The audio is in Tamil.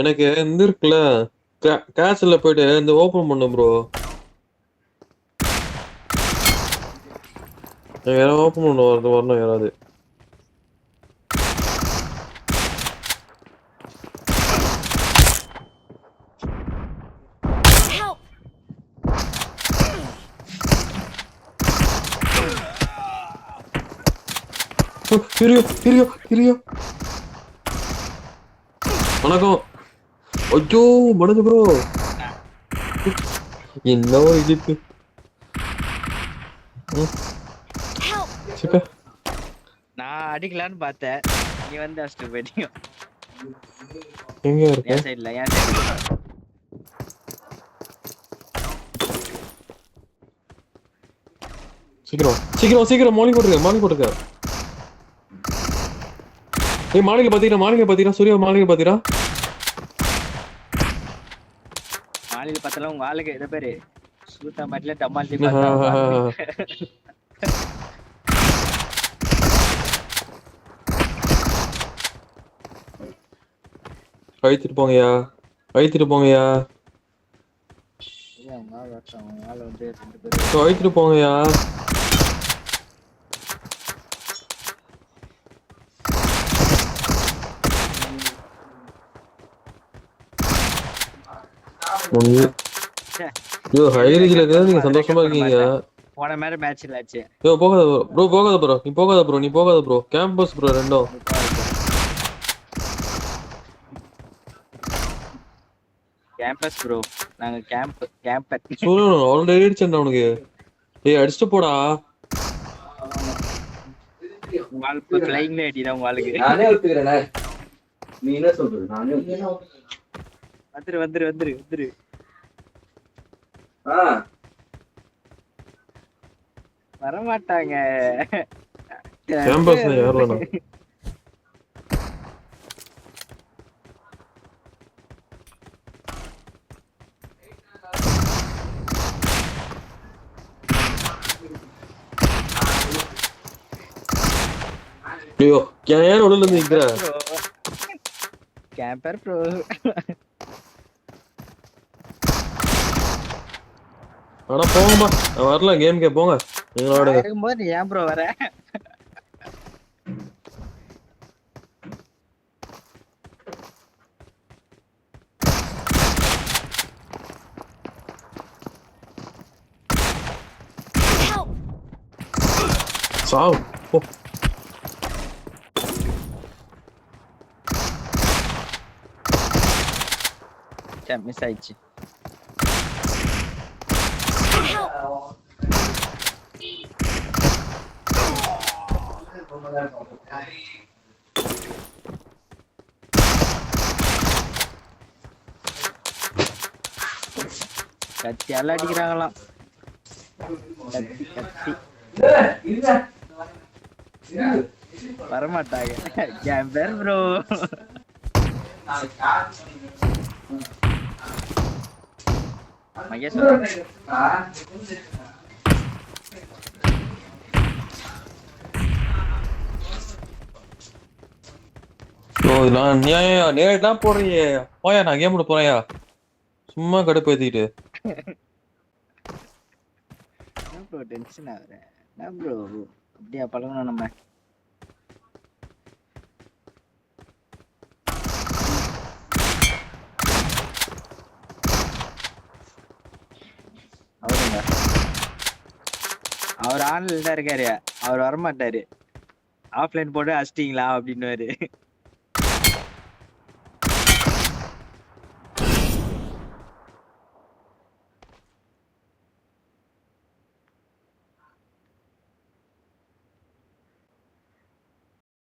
எனக்கு இந்த இருக்குல்ல கேஷ்ல போயிட்டு இந்த ஓபன் பண்ணு ப்ரோ. யாராவது ஓபன் பண்ண வரணும் யாராவது. கிரியோ வணக்கம். ஐயோ மனது ப்ரோ என்ன ஒரு இடிப்பு. நான் அடிக்கலான்னு பார்த்தேன், நீ வந்து அடிச்சிட்டு போயிட்டீங்க. எங்க இருக்க? என் சைடுல என் சைடுல. சீக்கிரம் மார்னிங் போட்டுருக்க. ஏய் மார்னிங்ல பாத்தீங்களா சூர்யா மார்னிங்ல பாத்தீங்களா? மாலில பார்த்தலாம் உங்க ஆளுக்கு எதை பேரு சூத்தா மாட்டில டமால்டி பார்த்தா அழித்துட்டு போங்கயா. அழித்துட்டு போங்கயா. நீங்க சந்தோஷமா இருக்கீங்க. போன மாதிரி மேட்ச் இல்லாச்சு. போகாத ப்ரோ நீ போகாத ப்ரோ. கேம்பஸ் ப்ரோ ரெண்டும். கேம்பஸ் ப்ரோ நாங்க கேம்பர் சொல்லணும் ஆல்ரெடி அடிச்சேன்டா உனக்கு. ஏய் அடிச்சிட்டு போடா. வால்ப ஃளைங்ல அடிடா உங்க ஆளுக்கு. நானே ஒத்துக்கறேனே. நீ என்ன சொல்ற? நானே வந்துரு. வர மாட்டாங்க. கேம்பஸ்ல ஏறலடா. ஐயோ ஏன் உள்ள இருந்து நிக்கிற? கேம்பர் ப்ரோ. அட போங்கப்பா. நான் வரல கேம்க்கே போங்க. நீங்க ஆடுங்க. இருக்கும்போது நீ ஏன் ப்ரோ வர? சாவு போ. மிஸ் ஆயிடுச்சு. கத்தியால அடிக்கிறாங்களாம். கத்தி வரமாட்டாங்க. Camber bro. மகேஷ் நேரா போறியே போயா. நான் கேம் போறேயா சும்மா கடுப்பேத்திட்டு. Bro tension ஆகுறேன். என்ன ப்ரோ அப்படியா பழகணும் நம்ம. அவர் ஆன்லைன்ல இருக்காரு. அவர் வரமாட்டாரு. ஆஃப்லைன் போட்டு அடிச்சிட்டீங்களா அப்படின்னு.